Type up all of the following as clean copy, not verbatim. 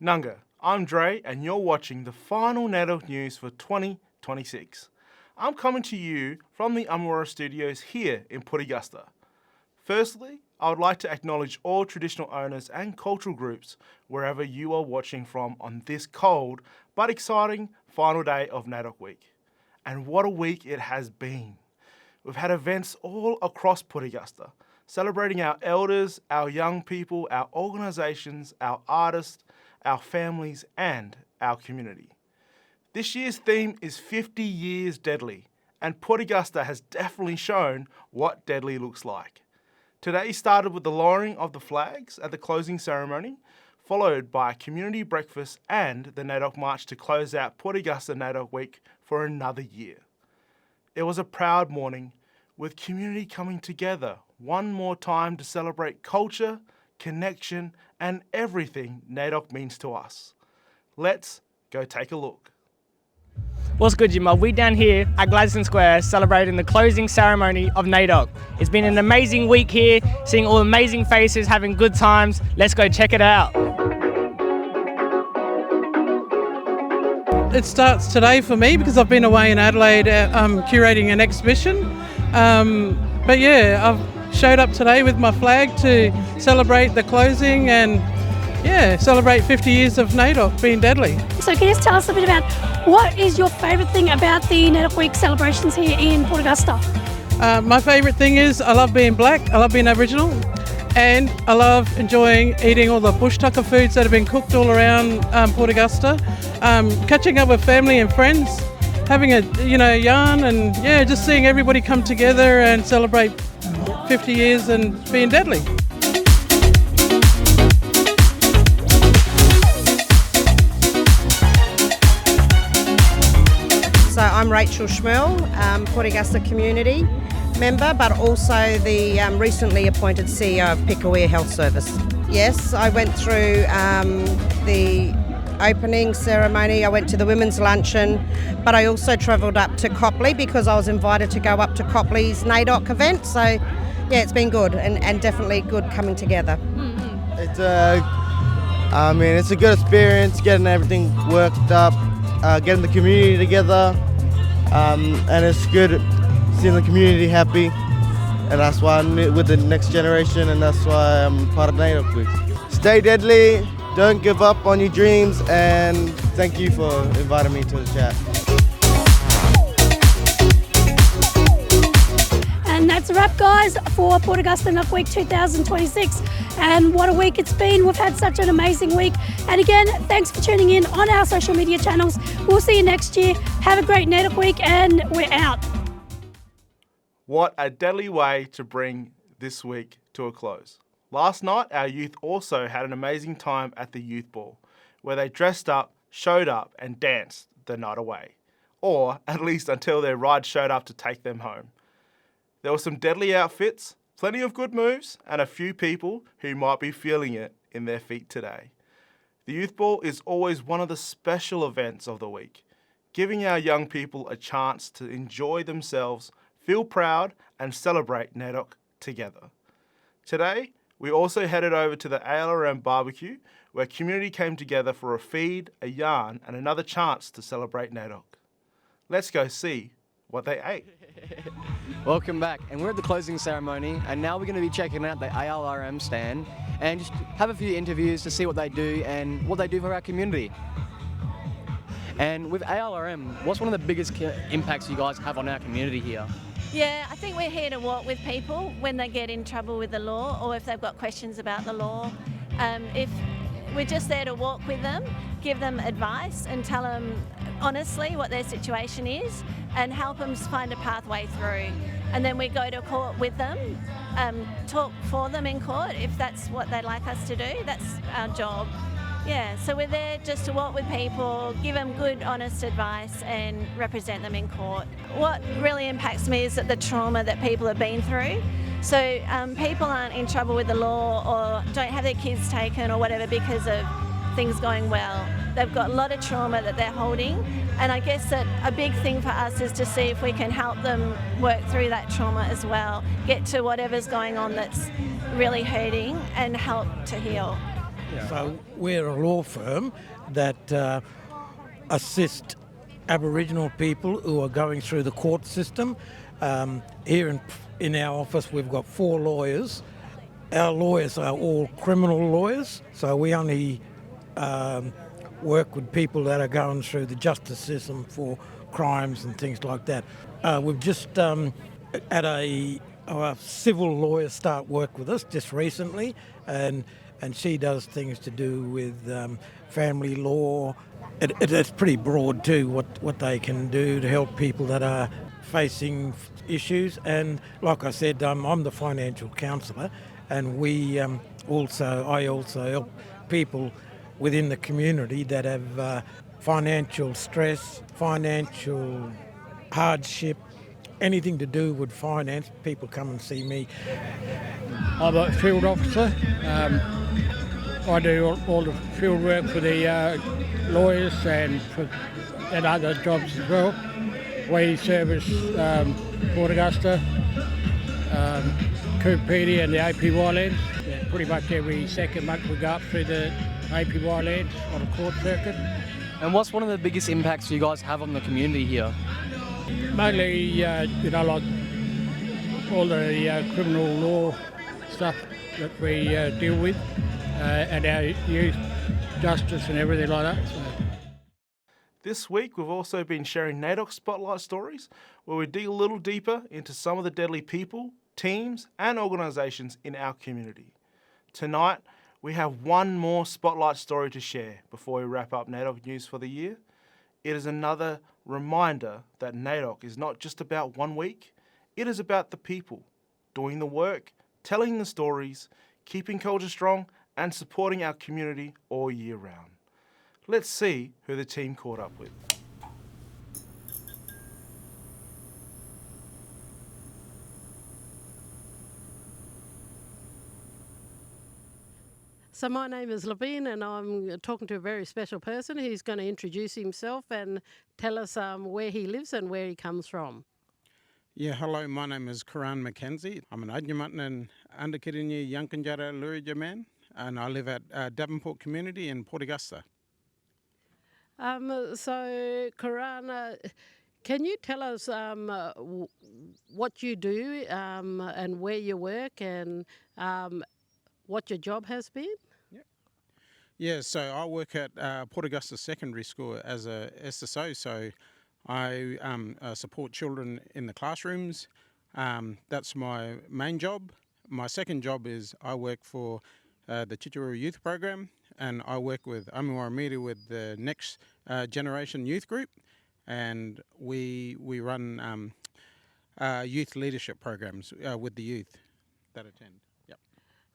Nunga, I'm Dre and you're watching the final NAIDOC news for 2026. I'm coming to you from the Umwara Studios here in Port Augusta. Firstly, I would like to acknowledge all traditional owners and cultural groups wherever you are watching from on this cold but exciting final day of NAIDOC week. And what a week it has been. We've had events all across Port Augusta, celebrating our elders, our young people, our organisations, our artists, our families and our community. This year's theme is 50 years deadly, and Port Augusta has definitely shown what deadly looks like. Today started with the lowering of the flags at the closing ceremony, followed by a community breakfast and the NAIDOC March to close out Port Augusta NAIDOC week for another year. It was a proud morning with community coming together one more time to celebrate culture, connection and everything NAIDOC means to us. Let's go take a look. What's good, Jimbo? We're down here at Gladstone Square celebrating the closing ceremony of NAIDOC. It's been an amazing week here, seeing all amazing faces, having good times. Let's go check it out. It starts today for me because I've been away in Adelaide curating an exhibition. But yeah, I've showed up today with my flag to celebrate the closing and celebrate 50 years of NAIDOC being deadly. So can you just tell us a bit about what is your favourite thing about the NAIDOC Week celebrations here in Port Augusta? My favourite thing is I love being black, I love being Aboriginal, and I love enjoying eating all the bush tucker foods that have been cooked all around Port Augusta, catching up with family and friends, having a yarn and just seeing everybody come together and celebrate 50 years and being deadly. So I'm Rachel Schmel, Port Augusta community member, but also the recently appointed CEO of Pickawea Health Service. Yes, I went through the opening ceremony, I went to the women's luncheon, but I also travelled up to Copley because I was invited to go up to Copley's NAIDOC event. So yeah, it's been good and definitely good coming together. It's a good experience, getting everything worked up, getting the community together, and it's good seeing the community happy, and that's why I'm with the next generation, and that's why I'm part of NAIDOC Week. Stay deadly, don't give up on your dreams, and thank you for inviting me to the chat. And that's a wrap, guys, for Port Augusta NAIDOC Week 2026. And what a week it's been. We've had such an amazing week. And again, thanks for tuning in on our social media channels. We'll see you next year. Have a great NAIDOC Week, and we're out. What a deadly way to bring this week to a close. Last night, our youth also had an amazing time at the Youth Ball, where they dressed up, showed up and danced the night away. Or at least until their ride showed up to take them home. There were some deadly outfits, plenty of good moves, and a few people who might be feeling it in their feet today. The Youth Ball is always one of the special events of the week, giving our young people a chance to enjoy themselves, feel proud and celebrate NAIDOC together. Today, we also headed over to the ALRM barbecue where community came together for a feed, a yarn and another chance to celebrate NAIDOC. Let's go see what they ate. Welcome back, and we're at the closing ceremony, and now we're going to be checking out the ALRM stand and just have a few interviews to see what they do and what they do for our community. And with ALRM, what's one of the biggest impacts you guys have on our community here? Yeah, I think we're here to walk with people when they get in trouble with the law or if they've got questions about the law. If we're just there to walk with them, give them advice and tell them honestly what their situation is and help them find a pathway through. And then we go to court with them, talk for them in court if that's what they'd like us to do. That's our job. Yeah, so we're there just to walk with people, give them good, honest advice and represent them in court. What really impacts me is that the trauma that people have been through. So people aren't in trouble with the law or don't have their kids taken or whatever because of things going well. They've got a lot of trauma that they're holding, and I guess that a big thing for us is to see if we can help them work through that trauma as well, get to whatever's going on that's really hurting and help to heal. So we're a law firm that assist Aboriginal people who are going through the court system. Here in our office we've got 4 lawyers. Our lawyers are all criminal lawyers, so we only work with people that are going through the justice system for crimes and things like that. We've just had a civil lawyer start work with us just recently, and she does things to do with family law. It's pretty broad too, what they can do to help people that are facing issues. And like I said, I'm the financial counsellor, and I also help people within the community that have financial stress, financial hardship, anything to do with finance. People come and see me. I'm a field officer. I do all the field work for the lawyers and other jobs as well. We service Port Augusta, Coopedi and the APY lands. Yeah, pretty much every second month we go up through the APY lands on a court circuit. And what's one of the biggest impacts you guys have on the community here? Mainly, like all the criminal law stuff that we deal with, and our youth justice and everything like that. So. This week we've also been sharing NAIDOC Spotlight stories, where we dig a little deeper into some of the deadly people, teams and organisations in our community. Tonight we have one more Spotlight story to share before we wrap up NAIDOC News for the year. It is another reminder that NAIDOC is not just about 1 week, it is about the people, doing the work, telling the stories, keeping culture strong and supporting our community all year round. Let's see who the team caught up with. So my name is Levine, and I'm talking to a very special person who's going to introduce himself and tell us where he lives and where he comes from. Yeah, hello, my name is Karan McKenzie. I'm an Adjumatan and Underkidinyi Yankanjara Lurija man, and I live at Davenport Community in Port Augusta. So, Karan, can you tell us what you do and where you work and what your job has been? Yeah, so I work at Port Augusta Secondary School as a SSO, so I support children in the classrooms. That's my main job. My second job is I work for the Chichuru Youth Program, and I work with Media with the Next Generation Youth Group, and we run youth leadership programs with the youth that attend. Yep.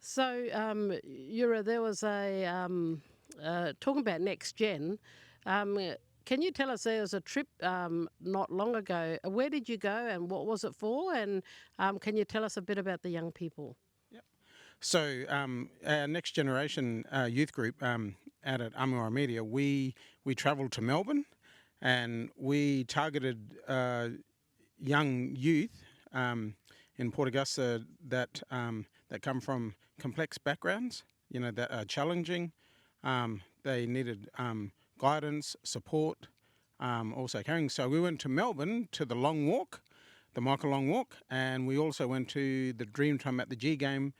So, Yura, there was a talking about Next Gen. Can you tell us, there was a trip not long ago. Where did you go and what was it for? And can you tell us a bit about the young people? Yep. So our Next Generation Youth Group out at Media, we travelled to Melbourne, and we targeted young youth in Port Augusta that come from complex backgrounds, that are challenging. They needed guidance, support, also caring. So we went to Melbourne to the Long Walk, the Michael Long Walk, and we also went to the Dreamtime at the G game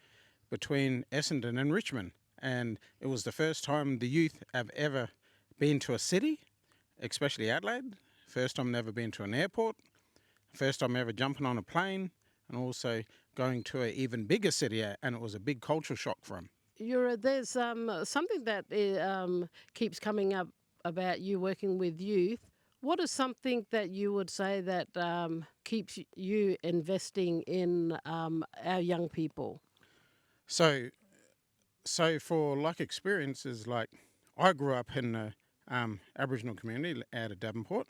between Essendon and Richmond. And it was the first time the youth have ever been to a city, especially Adelaide. First time they've ever been to an airport. First time ever jumping on a plane, and also going to an even bigger city, and it was a big cultural shock for them. There's something that keeps coming up about you working with youth. What is something that you would say that keeps you investing in our young people? So for like experiences, like I grew up in the Aboriginal community out of Davenport,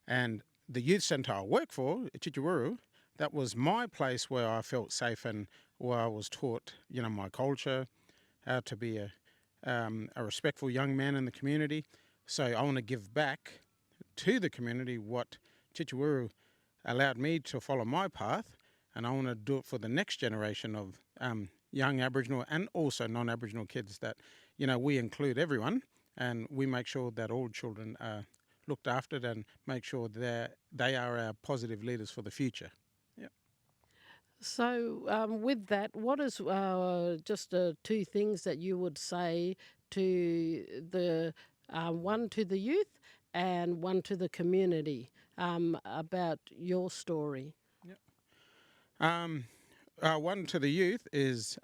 and the youth centre I work for, Chichuru, that was my place where I felt safe and where I was taught, my culture, how to be a respectful young man in the community. So I want to give back to the community what Chichuru allowed me to follow my path, and I want to do it for the next generation of young Aboriginal and also non-Aboriginal kids that, we include everyone, and we make sure that all children are looked after and make sure that they are our positive leaders for the future. So, with that, what is just two things that you would say to the one to the youth and one to the community about your story? One to the youth is,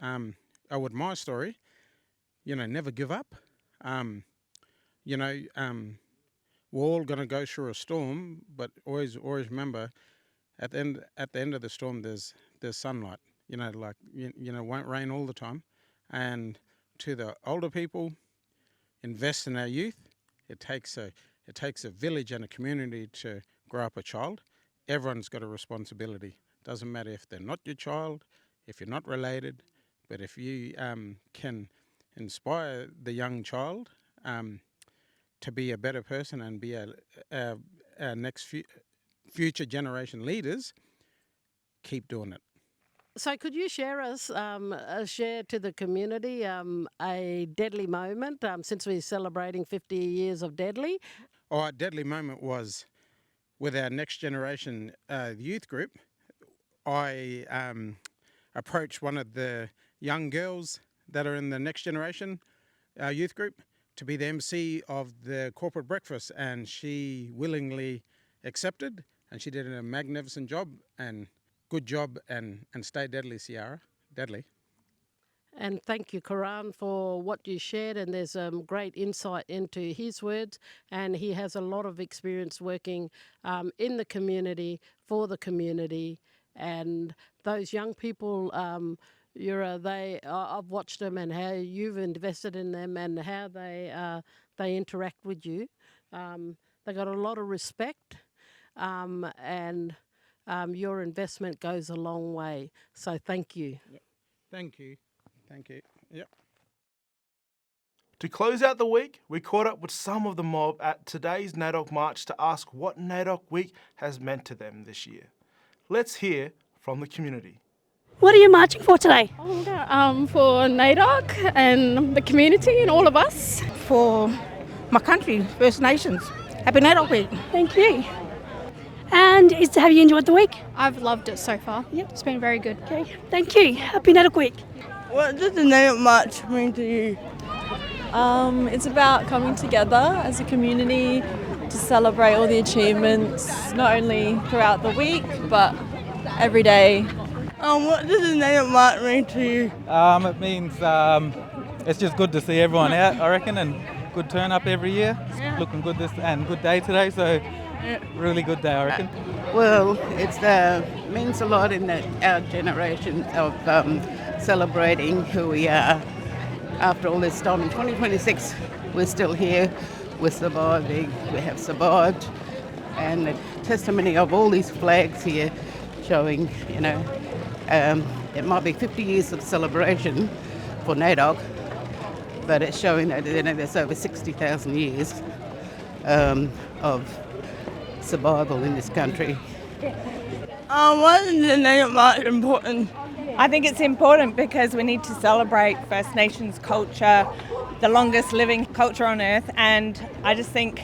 with my story, never give up. We're all going to go through a storm, but always remember, at the end of the storm, there's sunlight. It won't rain all the time. And to the older people, invest in our youth. It takes a village and a community to grow up a child. Everyone's got a responsibility. Doesn't matter if they're not your child, if you're not related, but if you can inspire the young child to be a better person and be our next future generation leaders, keep doing it. So could you share to the community a deadly moment since we're celebrating 50 years of Deadly? Our deadly moment was with our next generation youth group. I approached one of the young girls that are in the next generation youth group to be the MC of the corporate breakfast, and she willingly accepted, and she did a magnificent job, and good job, and stay deadly, Ciara, deadly. And thank you, Karan, for what you shared, and there's great insight into his words, and he has a lot of experience working in the community, for the community, and those young people, I've watched them and how you've invested in them and how they interact with you. They got a lot of respect, and your investment goes a long way. So thank you. Yep. Thank you. Yep. To close out the week, we caught up with some of the mob at today's NAIDOC March to ask what NAIDOC Week has meant to them this year. Let's hear from the community. What are you marching for today? For NAIDOC and the community and all of us. For my country, First Nations. Happy NAIDOC Week. Thank you. And have you enjoyed the week? I've loved it so far. Yep. It's been very good. Okay, thank you. Happy NAIDOC Week. What does the NAIDOC March mean to you? It's about coming together as a community to celebrate all the achievements, not only throughout the week, but every day. What does the NAIDOC March mean to you? It means it's just good to see everyone out, I reckon, and good turn up every year. It's looking good and good day today, so really good day, I reckon. Well, it means a lot in our generation of celebrating who we are. After all this time in 2026, we're still here, we're surviving, we have survived, and the testimony of all these flags here showing, it might be 50 years of celebration for NAIDOC, but it's showing that there's over 60,000 years of survival in this country. Why is the NAIDOC March important? I think it's important because we need to celebrate First Nations culture, the longest living culture on earth, and I just think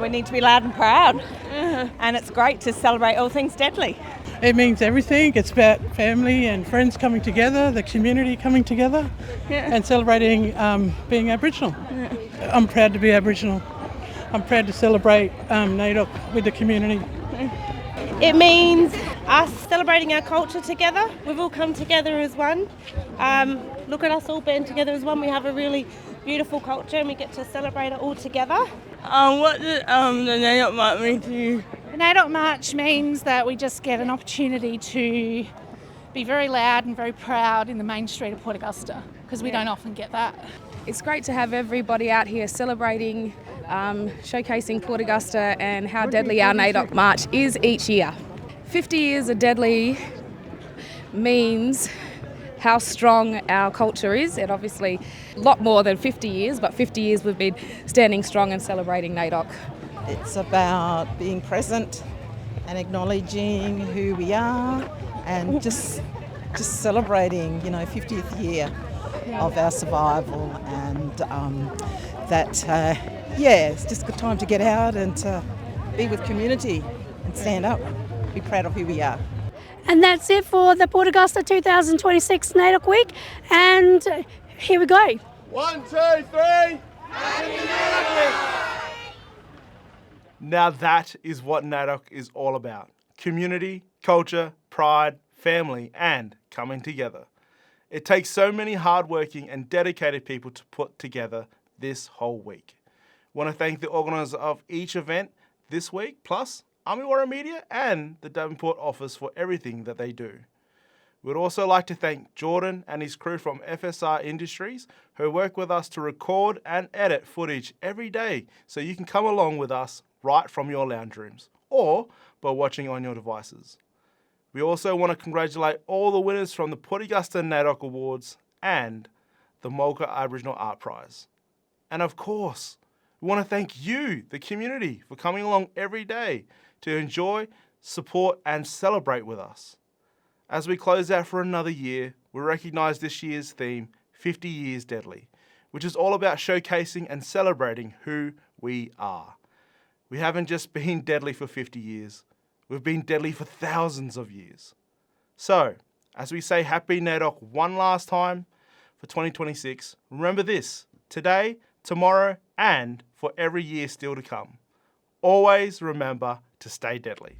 we need to be loud and proud. And it's great to celebrate all things Deadly. It means everything. It's about family and friends coming together, the community coming together, and celebrating being Aboriginal. I'm proud to be Aboriginal. I'm proud to celebrate NAIDOC with the community. It means us celebrating our culture together. We've all come together as one. Look at us all band together as one. We have a really beautiful culture and we get to celebrate it all together. What does the NAIDOC March mean to you? The NAIDOC March means that we just get an opportunity to be very loud and very proud in the main street of Port Augusta, because we don't often get that. It's great to have everybody out here celebrating, showcasing Port Augusta and how deadly our NAIDOC March is each year. 50 years of Deadly means how strong our culture is, and obviously a lot more than 50 years, but 50 years we've been standing strong and celebrating NAIDOC. It's about being present and acknowledging who we are and just celebrating, 50th year of our survival, and it's just a good time to get out and be with community and stand up, be proud of who we are. And that's it for the Port Augusta 2026 NAIDOC Week. And here we go. 1, 2, 3. Happy NAIDOC Week! Now that is what NAIDOC is all about. Community, culture, pride, family, and coming together. It takes so many hardworking and dedicated people to put together this whole week. Want to thank the organisers of each event this week, plus Amiwara Media and the Devonport office for everything that they do. We'd also like to thank Jordan and his crew from FSR Industries who work with us to record and edit footage every day so you can come along with us right from your lounge rooms or by watching on your devices. We also want to congratulate all the winners from the Port Augusta NAIDOC Awards and the Mulga Aboriginal Art Prize. And of course, we want to thank you, the community, for coming along every day to enjoy, support and celebrate with us. As we close out for another year, we recognise this year's theme, 50 Years Deadly, which is all about showcasing and celebrating who we are. We haven't just been deadly for 50 years, we've been deadly for thousands of years. So, as we say Happy NAIDOC one last time for 2026, remember this, today, tomorrow, and for every year still to come. Always remember to stay deadly.